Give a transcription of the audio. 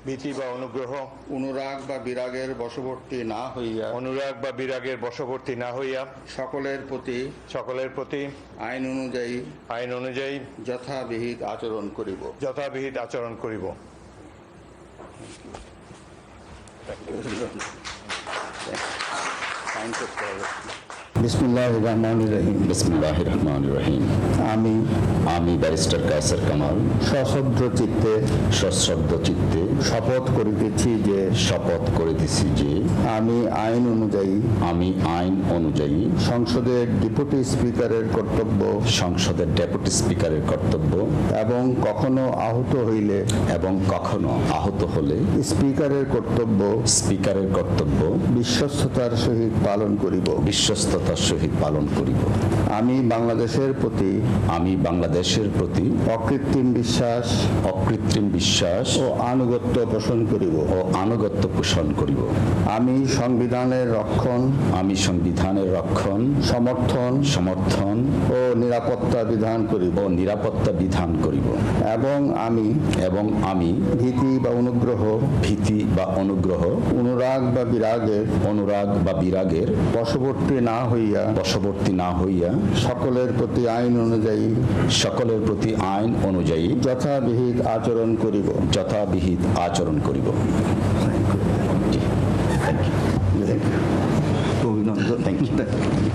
ভীতি বা অনুগ্রহ অনুরাগ বা বিরাগের বশবর্তী না হইয়া সকলের প্রতি আইন অনুযায়ী যথাবিহিত আচরণ করিব। বিসমিল্লাহির রহমানির রহিম। বিসমিল্লাহির রহমানির রহিম। আমি ব্যারিস্টার কায়সার কামাল সশ্রদ্ধ চিত্তে শপথ করিতেছি যে আমি আইন অনুযায়ী সংসদের ডেপুটি স্পিকারের কর্তব্য এবং কখনো আহত হইলে স্পিকারের কর্তব্য বিশ্বস্ততার সহিত পালন করিব। আমি বাংলাদেশের প্রতি অকৃত্রিম বিশ্বাস ও আনুগত্য পোষণ করিব। আমি সংবিধানের রক্ষণ সমর্থন ও নিরাপত্তা বিধান করিব এবং আমি ভীতি বা অনুগ্রহ অনুরাগ বা বিরাগের বশবর্তী না হইয়া সকলের প্রতি আইন অনুযায়ী যথাবিহিত আচরণ করিব। অভিনন্দন। Thank you.